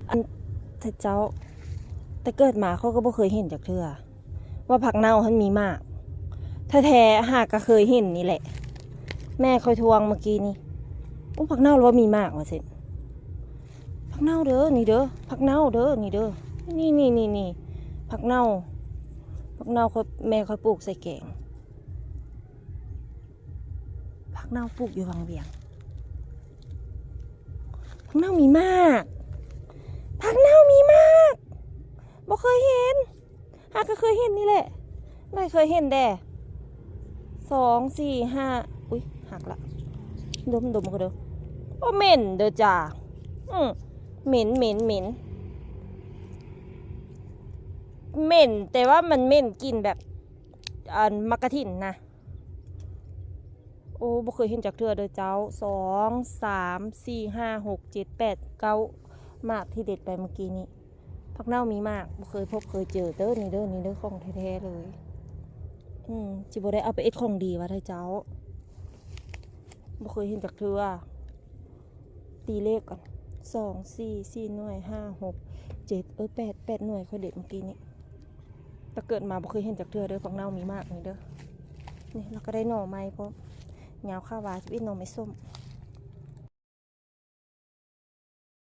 อันเจ้าแต่เกิดมาเขาก็บ่เคยเห็นจากเธอว่าผักเน่ามันมีมากแท้ๆหากก็เคยเห็นนี่แหละแม่คอยทวงเมื่อกี้นี่ผักเน่าหรือว่ามีมากวะเสร็จผักเน่าเด้อนี่เด้อผักเน่าเด้อนี่เด้อนี่ผักเน่าแม่คอยปลูกใส่แกงผักเน่าปลูกอยู่วังเวียงผักเน่ามีมากผักเน่ามีมากบ่เคยเห็นหากก็เคยเห็นนี่แหละไม่เคยเห็นแด่2 4 5อุ้ยหักละดมก็เด้อโอ้เหม็นเด้อจ้าเหม็นแต่ว่ามันเหม็นกินแบบมักกะถิ่นนะโอ้บ่เคยเห็นจากเทื่อเด้อเจ้า2 3 4 5 6 7 8 9มากที่เด็ดไปเมื่อกี้นี้ผักเน่ามีมากบ่เคยพบเคยเจอเด้อนี่เด้อของแท้ๆเลยจิบ่ได้เอาไปเอ็ดของดีวะเด้อเจ้าบ่เคยเห็นจากเทื่อตีเลขก่อน4 หน่วย5 6 78หน่วยค่อยเด็ดเมื่อกี้นี้แต่เกิดมาบ่เคยเห็นจากเทื่อเด้อผักเน่ามีมากนี่เด้อนี่เราก็ได้หน่อไม้เพราะเหงาข้าวหวานจะเป็นหน่อไม้ส้ม